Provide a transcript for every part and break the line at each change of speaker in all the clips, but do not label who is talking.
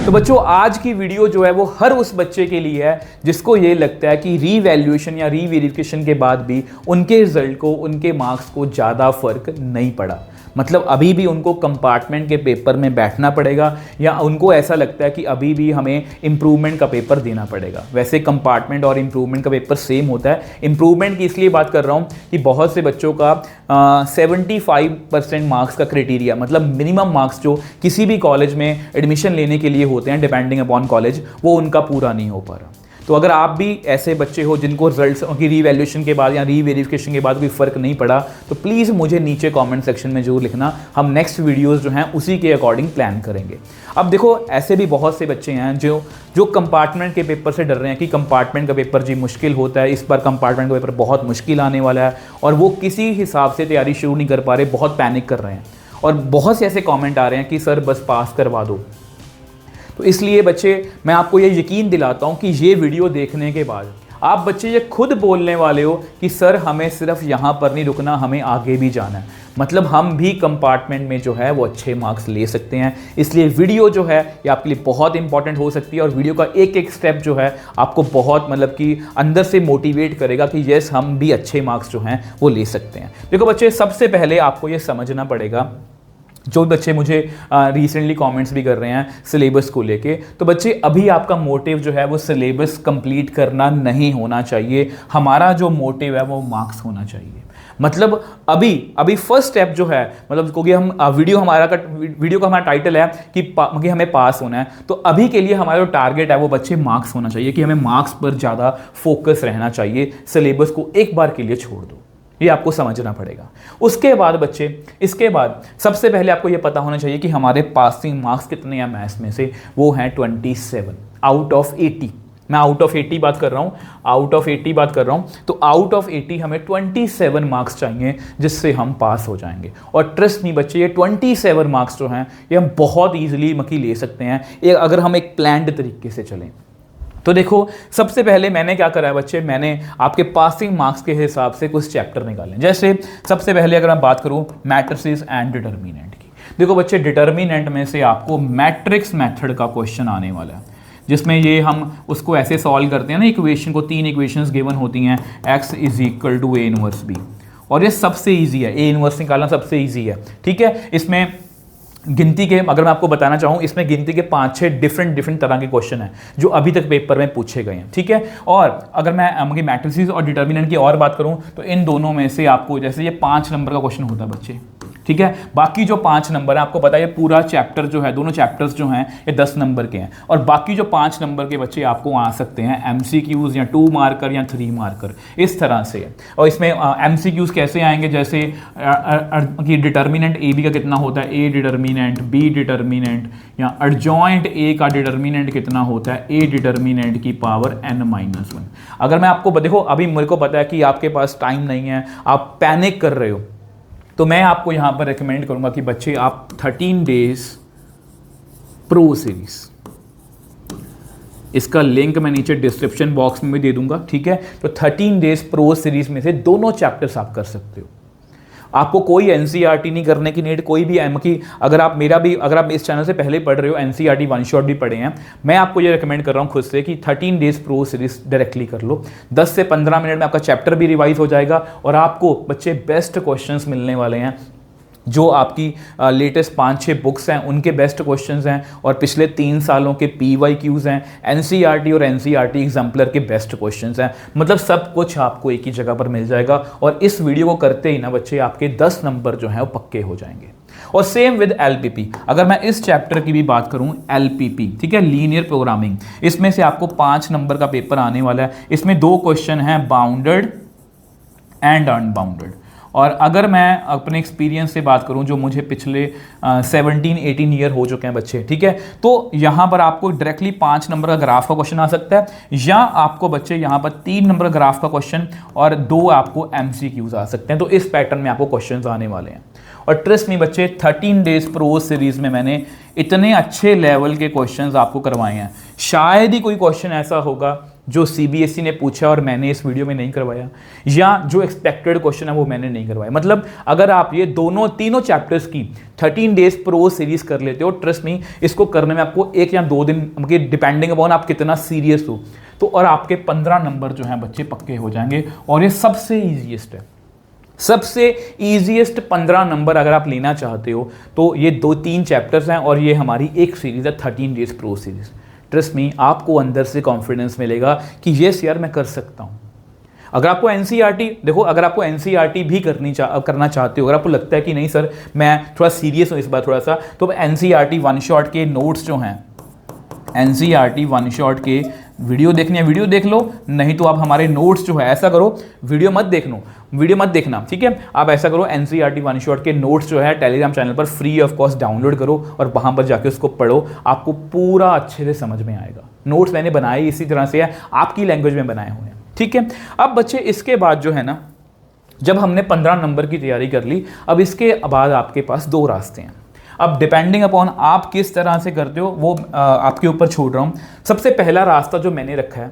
तो बच्चों आज की वीडियो जो है वो हर उस बच्चे के लिए है जिसको ये लगता है कि रीवैल्यूएशन या रीवेरिफिकेशन के बाद भी उनके रिजल्ट को, उनके मार्क्स को ज़्यादा फर्क नहीं पड़ा। मतलब अभी भी उनको कंपार्टमेंट के पेपर में बैठना पड़ेगा या उनको ऐसा लगता है कि अभी भी हमें इम्प्रूवमेंट का पेपर देना पड़ेगा। वैसे कंपार्टमेंट और इम्प्रूवमेंट का पेपर सेम होता है। इम्प्रूवमेंट की इसलिए बात कर रहा हूँ कि बहुत से बच्चों का 75% मार्क्स का क्राइटेरिया, मतलब मिनिमम मार्क्स जो किसी भी कॉलेज में एडमिशन लेने के लिए होते हैं डिपेंडिंग अपॉन कॉलेज, वो उनका पूरा नहीं हो पा रहा। तो अगर आप भी ऐसे बच्चे हो जिनको रिजल्ट्स की रीवैल्यूएशन के बाद या रीवेरिफिकेशन के बाद कोई फ़र्क नहीं पड़ा, तो प्लीज़ मुझे नीचे कमेंट सेक्शन में जरूर लिखना। हम नेक्स्ट वीडियोस जो हैं उसी के अकॉर्डिंग प्लान करेंगे। अब देखो ऐसे भी बहुत से बच्चे हैं जो कंपार्टमेंट के पेपर से डर रहे हैं कि कंपार्टमेंट का पेपर जी मुश्किल होता है, इस बार कंपार्टमेंट का पेपर बहुत मुश्किल आने वाला है, और वो किसी हिसाब से तैयारी शुरू नहीं कर पा रहे, बहुत पैनिक कर रहे हैं। और बहुत से ऐसे कॉमेंट आ रहे हैं कि सर बस पास करवा दो। तो इसलिए बच्चे मैं आपको ये यकीन दिलाता हूँ कि ये वीडियो देखने के बाद आप बच्चे ये खुद बोलने वाले हो कि सर हमें सिर्फ यहाँ पर नहीं रुकना, हमें आगे भी जाना है। मतलब हम भी कंपार्टमेंट में जो है वो अच्छे मार्क्स ले सकते हैं। इसलिए वीडियो जो है ये आपके लिए बहुत इंपॉर्टेंट हो सकती है, और वीडियो का एक एक स्टेप जो है आपको बहुत मतलब कि अंदर से मोटिवेट करेगा कि यस हम भी अच्छे मार्क्स जो हैं वो ले सकते हैं। देखो बच्चे, सबसे पहले आपको ये समझना पड़ेगा, जो बच्चे मुझे रिसेंटली कमेंट्स भी कर रहे हैं सिलेबस को लेके, तो बच्चे अभी आपका मोटिव जो है वो सिलेबस कंप्लीट करना नहीं होना चाहिए। हमारा जो मोटिव है वो मार्क्स होना चाहिए। मतलब अभी फर्स्ट स्टेप जो है, मतलब क्योंकि हम वीडियो का हमारा टाइटल है कि हमें पास होना है, तो अभी के लिए हमारा जो टारगेट है वो बच्चे मार्क्स होना चाहिए, कि हमें मार्क्स पर ज़्यादा फोकस रहना चाहिए। सिलेबस को एक बार के लिए छोड़ दो, ये आपको समझना पड़ेगा। उसके बाद बच्चे, इसके बाद सबसे पहले आपको ये पता होना चाहिए कि हमारे पासिंग मार्क्स कितने हैं मैथ्स में से। वो हैं 27 आउट ऑफ 80। मैं आउट ऑफ 80 बात कर रहा हूँ, तो आउट ऑफ 80 हमें 27 मार्क्स चाहिए जिससे हम पास हो जाएंगे। और ट्रस्ट नहीं बच्चे, ये 27 मार्क्स जो हैं ये हम बहुत ईजिली ले सकते हैं अगर हम एक प्लान्ड तरीके से चलें। तो देखो सबसे पहले मैंने क्या करा है बच्चे, मैंने आपके पासिंग मार्क्स के हिसाब से कुछ चैप्टर निकाले। जैसे सबसे पहले अगर मैं बात करूं मैट्रिसेस एंड डिटर्मिनेंट की, देखो बच्चे डिटर्मिनेंट में से आपको मैट्रिक्स मेथड का क्वेश्चन आने वाला है, जिसमें ये हम उसको ऐसे सॉल्व करते हैं ना, इक्वेशन को, 3 इक्वेशंस गिवन होती हैं, x = a इनवर्स b, और ये सबसे ईजी है, a इनवर्स निकालना सबसे ईजी है। ठीक है, इसमें गिनती के, अगर मैं आपको बताना चाहूँ, इसमें गिनती के 5-6 डिफरेंट तरह के क्वेश्चन हैं जो अभी तक पेपर में पूछे गए हैं। ठीक है, और अगर मैं मैट्रिसेस और डिटर्मिनेंट की और बात करूँ तो इन दोनों में से आपको, जैसे ये 5 नंबर का क्वेश्चन होता है बच्चे, ठीक है, बाकी जो 5 नंबर है आपको पता है ये पूरा चैप्टर जो है, दोनों चैप्टर्स जो हैं ये 10 नंबर के हैं, और बाकी जो 5 नंबर के बच्चे आपको आ सकते हैं MCQs या 2 मार्कर या 3 मार्कर, इस तरह से। और इसमें MCQs कैसे आएंगे, जैसे कि डिटर्मिनेंट AB का कितना होता है, A डिटर्मिनेंट, B डिटर्मिनेंट, या एडजॉइंट A का डिटर्मिनेंट कितना होता है, A डिटर्मिनेंट की पावर n-1। अगर मैं आपको देखो, अभी मेरे को पता है कि आपके पास टाइम नहीं है, आप पैनिक कर रहे हो, तो मैं आपको यहां पर रेकमेंड करूंगा कि बच्चे आप 13 डेज प्रो सीरीज, इसका लिंक मैं नीचे डिस्क्रिप्शन बॉक्स में भी दे दूंगा। ठीक है, तो 13 डेज प्रो सीरीज में से दोनों चैप्टर्स आप कर सकते हो। आपको कोई NCERT नहीं करने की नीड, कोई भी की अगर आप इस चैनल से पहले पढ़ रहे हो, NCERT वन शॉट भी पढ़े हैं, मैं आपको ये रिकमेंड कर रहा हूँ खुद से कि 13 डेज प्रो सीरीज डायरेक्टली कर लो। 10 से 15 मिनट में आपका चैप्टर भी रिवाइज हो जाएगा, और आपको बच्चे बेस्ट क्वेश्चंस मिलने वाले हैं। जो आपकी लेटेस्ट 5-6 बुक्स हैं उनके बेस्ट क्वेश्चंस हैं, और पिछले 3 सालों के PYQs हैं, NCERT और NCERT एग्जाम्पलर के बेस्ट क्वेश्चंस हैं। मतलब सब कुछ आपको एक ही जगह पर मिल जाएगा, और इस वीडियो को करते ही ना बच्चे आपके 10 नंबर जो हैं वो पक्के हो जाएंगे। और सेम विद LPP, अगर मैं इस चैप्टर की भी बात करूं, LPP, ठीक है, लीनियर प्रोग्रामिंग, इसमें से आपको 5 नंबर का पेपर आने वाला है। इसमें 2 क्वेश्चन हैं, बाउंडेड एंड अनबाउंडेड। और अगर मैं अपने एक्सपीरियंस से बात करूं, जो मुझे पिछले 17-18 ईयर हो चुके हैं बच्चे, ठीक है, तो यहाँ पर आपको डायरेक्टली 5 नंबर का ग्राफ का क्वेश्चन आ सकता है, या आपको बच्चे यहाँ पर 3 नंबर ग्राफ का क्वेश्चन और 2 आपको MCQs आ सकते हैं। तो इस पैटर्न में आपको क्वेश्चन आने वाले हैं। और ट्रस्ट नहीं बच्चे, 13 डेज प्रो सीरीज में मैंने इतने अच्छे लेवल के क्वेश्चंस आपको करवाए हैं, शायद ही कोई क्वेश्चन ऐसा होगा जो CBSE ने पूछा और मैंने इस वीडियो में नहीं करवाया, या जो एक्सपेक्टेड क्वेश्चन है वो मैंने नहीं करवाया। मतलब अगर आप ये तीनों चैप्टर्स की 13 डेज प्रो सीरीज कर लेते हो, ट्रस्ट मी, इसको करने में आपको 1 या 2 दिन, डिपेंडिंग अपॉन आप कितना सीरियस हो, तो और आपके 15 नंबर जो हैं बच्चे पक्के हो जाएंगे। और ये सबसे ईजीएस्ट है, सबसे ईजीएस्ट 15 नंबर अगर आप लेना चाहते हो तो ये 2-3 चैप्टर्स हैं और ये हमारी एक सीरीज है 13 days pro series. Trust me, आपको अंदर से कॉन्फिडेंस मिलेगा कि यस यार मैं कर सकता हूँ। अगर आपको NCERT, देखो अगर आपको NCERT भी करना चाहते हो, अगर आपको लगता है कि नहीं सर मैं थोड़ा सीरियस हूँ इस बार थोड़ा सा, तो NCERT वन शॉट के नोट्स जो हैं, NCERT वन शॉट के वीडियो देखनी है वीडियो देख लो, नहीं तो आप हमारे नोट्स जो है, ऐसा करो वीडियो मत देखना, ठीक है, आप ऐसा करो NCERT वन शॉट के नोट्स जो है टेलीग्राम चैनल पर फ्री ऑफ कॉस्ट डाउनलोड करो और वहां पर जाके उसको पढ़ो, आपको पूरा अच्छे से समझ में आएगा। नोट्स मैंने बनाए इसी तरह से है, आपकी लैंग्वेज में बनाए हुए हैं, ठीक है। अब बच्चे इसके बाद जो है ना, जब हमने 15 नंबर की तैयारी कर ली, अब इसके बाद आपके पास 2 रास्ते हैं। अब डिपेंडिंग अपॉन आप किस तरह से करते हो वो आपके ऊपर छोड़ रहा हूँ। सबसे पहला रास्ता जो मैंने रखा है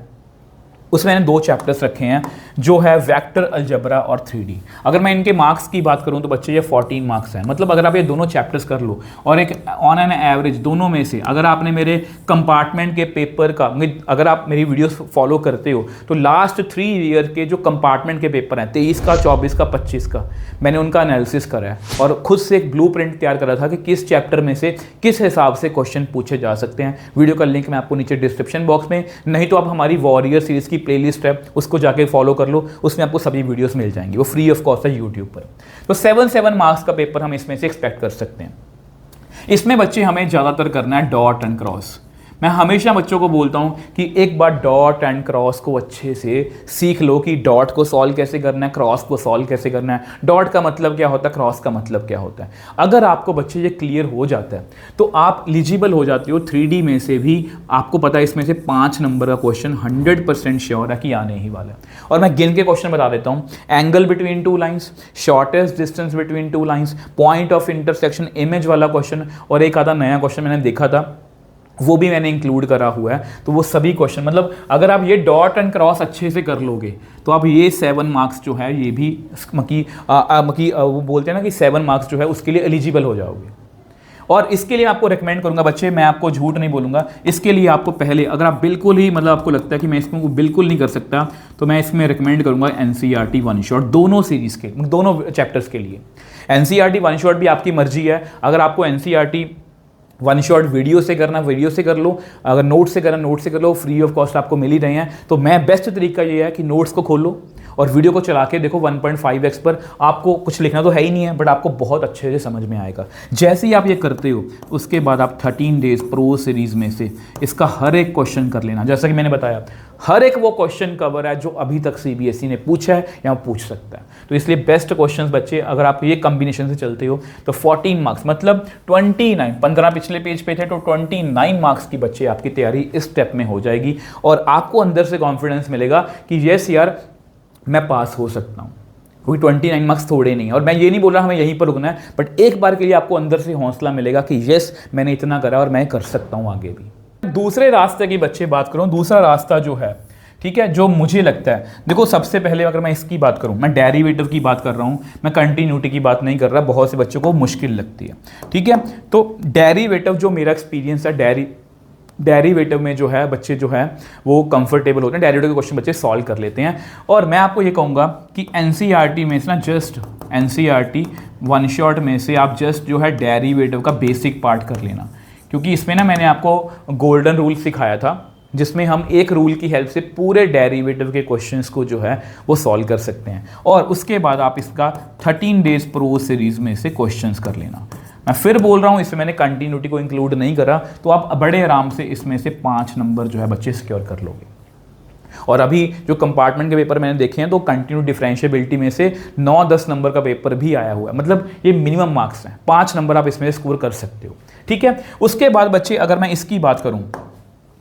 उसमें मैंने 2 चैप्टर्स रखे हैं, जो है वेक्टर अलजेब्रा और 3D। अगर मैं इनके मार्क्स की बात करूं तो बच्चे ये 14 मार्क्स हैं। मतलब अगर आप ये दोनों चैप्टर्स कर लो और एक ऑन एन एवरेज दोनों में से, अगर आपने मेरे कंपार्टमेंट के पेपर का, अगर आप मेरी वीडियोस फॉलो करते हो तो लास्ट 3 ईयर के जो कंपार्टमेंट के पेपर हैं 23 का, 24 का, 25 का, मैंने उनका एनालिसिस करा है और खुद से एक ब्लूप्रिंट तैयार करा था कि किस चैप्टर में से किस हिसाब से क्वेश्चन पूछे जा सकते हैं। वीडियो का लिंक मैं आपको नीचे डिस्क्रिप्शन बॉक्स में, नहीं तो आप हमारी वॉरियर सीरीज की प्लेलिस्ट है उसको जाके फॉलो कर लो, उसमें आपको सभी वीडियोस मिल जाएंगी, वो फ्री ऑफ कॉस्ट है यूट्यूब पर। तो 7 मार्क्स का पेपर हम इसमें से एक्सपेक्ट कर सकते हैं। इसमें बच्चे हमें ज़्यादातर करना है डॉट एंड क्रॉस। मैं हमेशा बच्चों को बोलता हूं कि एक बार डॉट एंड क्रॉस को अच्छे से सीख लो कि डॉट को सॉल्व कैसे करना है, क्रॉस को सॉल्व कैसे करना है, डॉट का मतलब क्या होता है, क्रॉस का मतलब क्या होता है। अगर आपको बच्चे ये क्लियर हो जाता है तो आप एलिजिबल हो जाते हो 3D में से भी। आपको पता है इसमें से 5 नंबर का क्वेश्चन 100% श्योर है कि आने ही वाला है। और मैं गिन के क्वेश्चन बता देता हूँ। Angle between 2 lines, shortest distance between 2 lines, point of intersection, image वाला क्वेश्चन, और एक आधा नया क्वेश्चन मैंने देखा था वो भी मैंने इंक्लूड करा हुआ है। तो वो सभी क्वेश्चन, मतलब अगर आप ये डॉट एंड क्रॉस अच्छे से कर लोगे तो आप ये 7 मार्क्स जो है, ये भी वो बोलते हैं ना कि 7 मार्क्स जो है उसके लिए एलिजिबल हो जाओगे। और इसके लिए आपको रिकमेंड करूंगा बच्चे, मैं आपको झूठ नहीं बोलूंगा, इसके लिए आपको पहले, अगर आप बिल्कुल ही मतलब आपको लगता है कि मैं इसको बिल्कुल नहीं कर सकता, तो मैं इसमें रिकमेंड करूंगा NCERT वन शॉट, दोनों सीरीज के, दोनों चैप्टर्स के लिए। NCERT वन शॉट भी आपकी मर्जी है, अगर आपको NCERT वन शॉट वीडियो से करना वीडियो से कर लो, अगर नोट से करना नोट से कर लो, फ्री ऑफ कॉस्ट आपको मिल ही रहे हैं। तो मैं बेस्ट तरीका ये है कि नोट्स को खोलो और वीडियो को चला के देखो 1.5x पर। आपको कुछ लिखना तो है ही नहीं है, बट आपको बहुत अच्छे से समझ में आएगा। जैसे ही आप ये करते हो उसके बाद आप 13 डेज प्रो सीरीज में से इसका हर एक क्वेश्चन कर लेना। जैसा कि मैंने बताया, हर एक वो क्वेश्चन कवर है जो अभी तक CBSE ने पूछा है या पूछ सकता है। तो इसलिए बेस्ट क्वेश्चंस बच्चे, अगर आप ये कॉम्बिनेशन से चलते हो तो 14 मार्क्स मतलब 29, 15 पिछले पेज पे थे तो 29 मार्क्स की बच्चे आपकी तैयारी इस स्टेप में हो जाएगी। और आपको अंदर से कॉन्फिडेंस मिलेगा कि यस यार मैं पास हो सकता हूँ, क्योंकि 29 मार्क्स थोड़े नहीं है। और मैं ये नहीं बोल रहा हमें यहीं पर रुकना है, बट एक बार के लिए आपको अंदर से हौसला मिलेगा कि यस मैंने इतना करा और मैं कर सकता हूँ आगे भी। दूसरे रास्ते की बच्चे बात करूँ, दूसरा रास्ता जो है, ठीक है, जो मुझे लगता है, देखो सबसे पहले अगर मैं इसकी बात करूं, मैं डेरिवेटिव की बात कर रहा हूं, मैं कंटिन्यूटी की बात नहीं कर रहा, बहुत से बच्चों को मुश्किल लगती है, ठीक है। तो डेरिवेटिव जो मेरा एक्सपीरियंस है, डेरिवेटिव में जो है बच्चे जो है वो कंफर्टेबल होते हैं, डेरिवेटिव के क्वेश्चन बच्चे सॉल्व कर लेते हैं। और मैं आपको ये कहूँगा कि NCERT में से ना, जस्ट NCERT वन शॉट में से आप जस्ट जो है डेरिवेटिव का बेसिक पार्ट कर लेना, क्योंकि इसमें ना मैंने आपको गोल्डन रूल सिखाया था जिसमें हम एक रूल की हेल्प से पूरे डेरिवेटिव के क्वेश्चंस को जो है वो सॉल्व कर सकते हैं। और उसके बाद आप इसका 13 डेज प्रो सीरीज में से क्वेश्चंस कर लेना। मैं फिर बोल रहा हूँ, इसमें मैंने कंटिन्यूटी को इंक्लूड नहीं करा, तो आप बड़े आराम से इसमें से 5 नंबर जो है बच्चे सिक्योर कर लोगे। और अभी जो कंपार्टमेंट के पेपर मैंने देखे हैं तो कंटिन्यू डिफरेंशिएबिलिटी में से 9-10 नंबर का पेपर भी आया हुआ है, मतलब ये मिनिमम मार्क्स हैं, 5 नंबर आप इसमें स्कोर कर सकते हो, ठीक है। उसके बाद बच्चे अगर मैं इसकी बात करूँ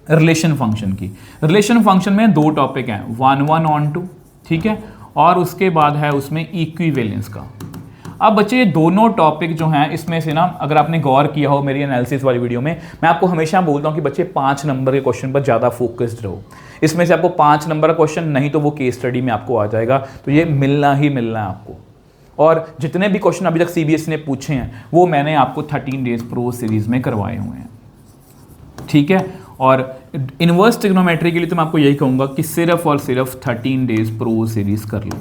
रिलेशन फंक्शन की, रिलेशन फंक्शन में 2 टॉपिक हैं, 1 1 on 2, ठीक है, और उसके बाद है उसमें इक्विवेलेंस का। अब बच्चे ये दोनों टॉपिक जो हैं इसमें से ना अगर आपने गौर किया हो मेरी एनालिसिस वाली वीडियो में, मैं आपको हमेशा बोलता हूँ कि बच्चे 5 नंबर के क्वेश्चन पर ज़्यादा फोकस्ड रहो। इसमें से आपको 5 नंबर का क्वेश्चन नहीं तो वो केस स्टडी में आपको आ जाएगा, तो ये मिलना ही मिलना है आपको। और जितने भी क्वेश्चन अभी तक CBSE ने पूछे हैं वो मैंने आपको 13 डेज प्रो सीरीज़ में करवाए हुए हैं, ठीक है। और इनवर्स ट्रिग्नोमेट्री के लिए तो मैं आपको यही कहूँगा कि सिर्फ और सिर्फ 13 डेज प्रो सीरीज़ कर लो।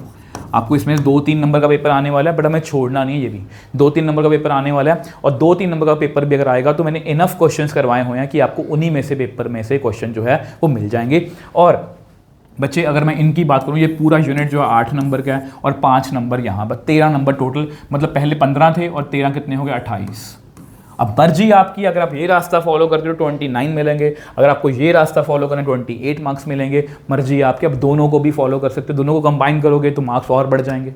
आपको इसमें 2-3 नंबर का पेपर आने वाला है, बट हमें छोड़ना नहीं है, ये भी 2-3 नंबर का पेपर आने वाला है। और 2-3 नंबर का पेपर भी अगर आएगा तो मैंने इनफ क्वेश्चंस करवाए हुए हैं कि आपको उन्हीं में से पेपर में से क्वेश्चन जो है वो मिल जाएंगे। और बच्चे अगर मैं इनकी बात करूँ, ये पूरा यूनिट जो है 8 नंबर का है और 5 नंबर यहाँ पर 13 नंबर टोटल, मतलब पहले 15 थे और 13 कितने हो गए 28। अब मर्जी आपकी, अगर आप ये रास्ता फॉलो करते हो 29 मिलेंगे, अगर आपको ये रास्ता फॉलो करना 28 मार्क्स मिलेंगे, मर्जी आपकी। अब दोनों को भी फॉलो कर सकते हो, दोनों को कंबाइन करोगे तो मार्क्स और बढ़ जाएंगे।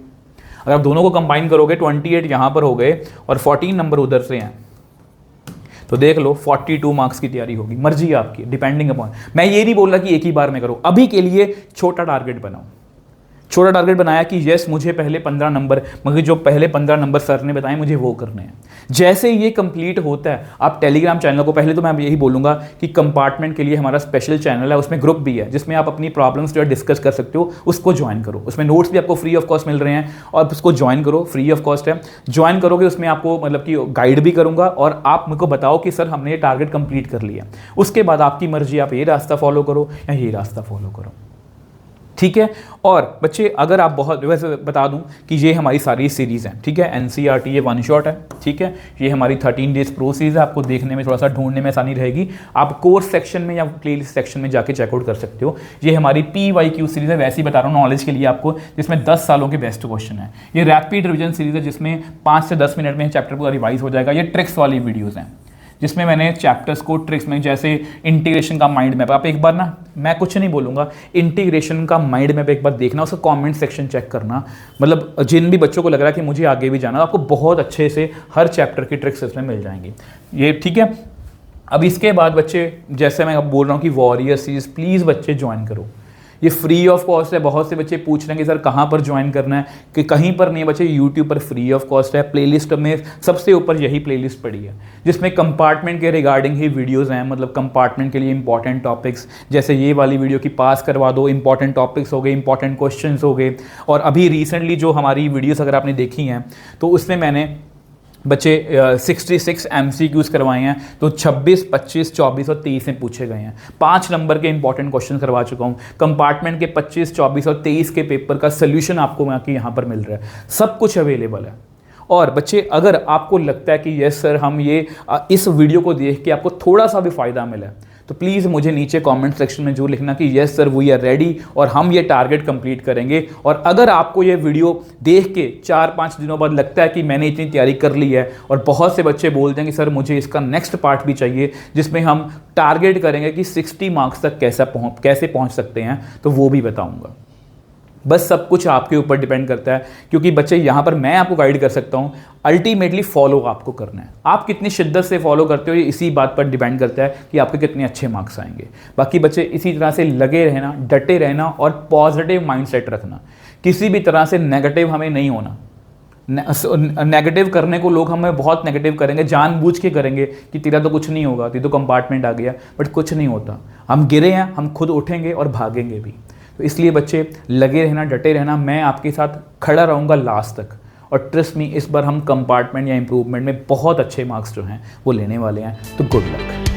अगर आप दोनों को कंबाइन करोगे 28 यहाँ पर हो गए और 14 नंबर उधर से हैं, तो देख लो 42 मार्क्स की तैयारी होगी। मर्जी आपकी, डिपेंडिंग अपॉन। मैं ये नहीं बोल रहा कि एक ही बार में करो, अभी के लिए छोटा टारगेट बनाओ। छोटा टारगेट बनाया कि यस मुझे पहले 15 नंबर, मगर जो पहले 15 नंबर सर ने बताए मुझे वो करने हैं। जैसे ये कंप्लीट होता है, आप टेलीग्राम चैनल को, पहले तो मैं यही बोलूँगा कि कंपार्टमेंट के लिए हमारा स्पेशल चैनल है, उसमें ग्रुप भी है जिसमें आप अपनी प्रॉब्लम्स जो है डिस्कस कर सकते हो, उसको ज्वाइन करो। उसमें नोट्स भी आपको फ्री ऑफ कॉस्ट मिल रहे हैं और उसको ज्वाइन करो, फ्री ऑफ कॉस्ट है। ज्वाइन करोगे उसमें आपको मतलब कि गाइड भी करूँगा और आप मेरे को बताओ कि सर हमने ये टारगेट कंप्लीट कर लिया। उसके बाद आपकी मर्जी, आप ये रास्ता फॉलो करो या ये रास्ता फॉलो करो, ठीक है। और बच्चे अगर आप बहुत, वैसे बता दूं कि ये हमारी सारी सीरीज़ हैं, ठीक है। NCERT ये 1 शॉट है, ठीक है। ये हमारी 13 डेज प्रो सीरीज़ है, आपको देखने में थोड़ा सा ढूंढने में आसानी रहेगी। आप कोर्स सेक्शन में या प्लेलिस्ट सेक्शन में जाके चेकआउट कर सकते हो। ये हमारी PYQ सीरीज़ है, वैसे ही बता रहा हूँ नॉलेज के लिए आपको, जिसमें 10 सालों के बेस्ट क्वेश्चन है। ये रैपिड रिविजन सीरीज़ है जिसमें 5 से 10 मिनट में चैप्टर पूरा रिवाइज हो जाएगा। ये ट्रिक्स वाली वीडियोज़ हैं जिसमें मैंने चैप्टर्स को ट्रिक्स में, जैसे इंटीग्रेशन का माइंड मैप, आप एक बार ना, मैं कुछ नहीं बोलूँगा, इंटीग्रेशन का माइंड मैप एक बार देखना, उसका कमेंट सेक्शन चेक करना। मतलब जिन भी बच्चों को लग रहा है कि मुझे आगे भी जाना, आपको बहुत अच्छे से हर चैप्टर की ट्रिक्स इसमें मिल जाएंगी, ये ठीक है। अब इसके बाद बच्चे, जैसे मैं अब बोल रहा हूँ कि वॉरियर सीरीज प्लीज़ बच्चे ज्वाइन करो, ये फ्री ऑफ कॉस्ट है। बहुत से बच्चे पूछ रहे हैं कि सर कहाँ पर ज्वाइन करना है, कि कहीं पर नहीं बच्चे, यूट्यूब पर फ्री ऑफ कॉस्ट है। प्लेलिस्ट में सबसे ऊपर यही प्लेलिस्ट पड़ी है जिसमें कंपार्टमेंट के रिगार्डिंग ही वीडियोस हैं, मतलब कंपार्टमेंट के लिए इंपॉर्टेंट टॉपिक्स, जैसे ये वाली वीडियो की पास करवा दो, इंपॉर्टेंट टॉपिक्स हो गए, इंपॉर्टेंट क्वेश्चंस हो गए। और अभी रिसेंटली जो हमारी वीडियोस अगर आपने देखी हैं तो उसमें मैंने बच्चे 66 MCQs करवाए हैं, तो 26, 25, 24 और 23 में पूछे गए हैं। 5 नंबर के इंपॉर्टेंट क्वेश्चन करवा चुका हूँ। कंपार्टमेंट के 25, 24 और 23 के पेपर का सोल्यूशन आपको यहाँ पर मिल रहा है, सब कुछ अवेलेबल है। और बच्चे अगर आपको लगता है कि यस सर हम ये इस वीडियो को देख के आपको थोड़ा सा भी फ़ायदा मिला है, तो प्लीज़ मुझे नीचे कमेंट सेक्शन में जरूर लिखना कि yes sir we are ready और हम ये टारगेट कंप्लीट करेंगे। और अगर आपको ये वीडियो देख के 4-5 दिनों बाद लगता है कि मैंने इतनी तैयारी कर ली है, और बहुत से बच्चे बोलते हैं कि सर मुझे इसका नेक्स्ट पार्ट भी चाहिए जिसमें हम टारगेट करेंगे कि 60 मार्क्स तक कैसे पहुँच सकते हैं, तो वो भी बताऊँगा। बस सब कुछ आपके ऊपर डिपेंड करता है, क्योंकि बच्चे यहाँ पर मैं आपको गाइड कर सकता हूँ, अल्टीमेटली फॉलो आपको करना है। आप कितनी शिद्दत से फॉलो करते हो ये इसी बात पर डिपेंड करता है कि आपके कितने अच्छे मार्क्स आएंगे। बाकी बच्चे इसी तरह से लगे रहना, डटे रहना और पॉजिटिव माइंडसेट रखना। किसी भी तरह से नेगेटिव हमें नहीं होना। नेगेटिव करने को लोग हमें बहुत नेगेटिव करेंगे, जानबूझ के करेंगे कि तेरा तो कुछ नहीं होगा, तेरा तो कंपार्टमेंट आ गया, बट कुछ नहीं होता। हम गिरे हैं, हम खुद उठेंगे और भागेंगे भी। तो इसलिए बच्चे लगे रहना, डटे रहना, मैं आपके साथ खड़ा रहूँगा लास्ट तक। और ट्रस्ट मी, इस बार हम कंपार्टमेंट या इम्प्रूवमेंट में बहुत अच्छे मार्क्स जो हैं वो लेने वाले हैं। तो गुड लक।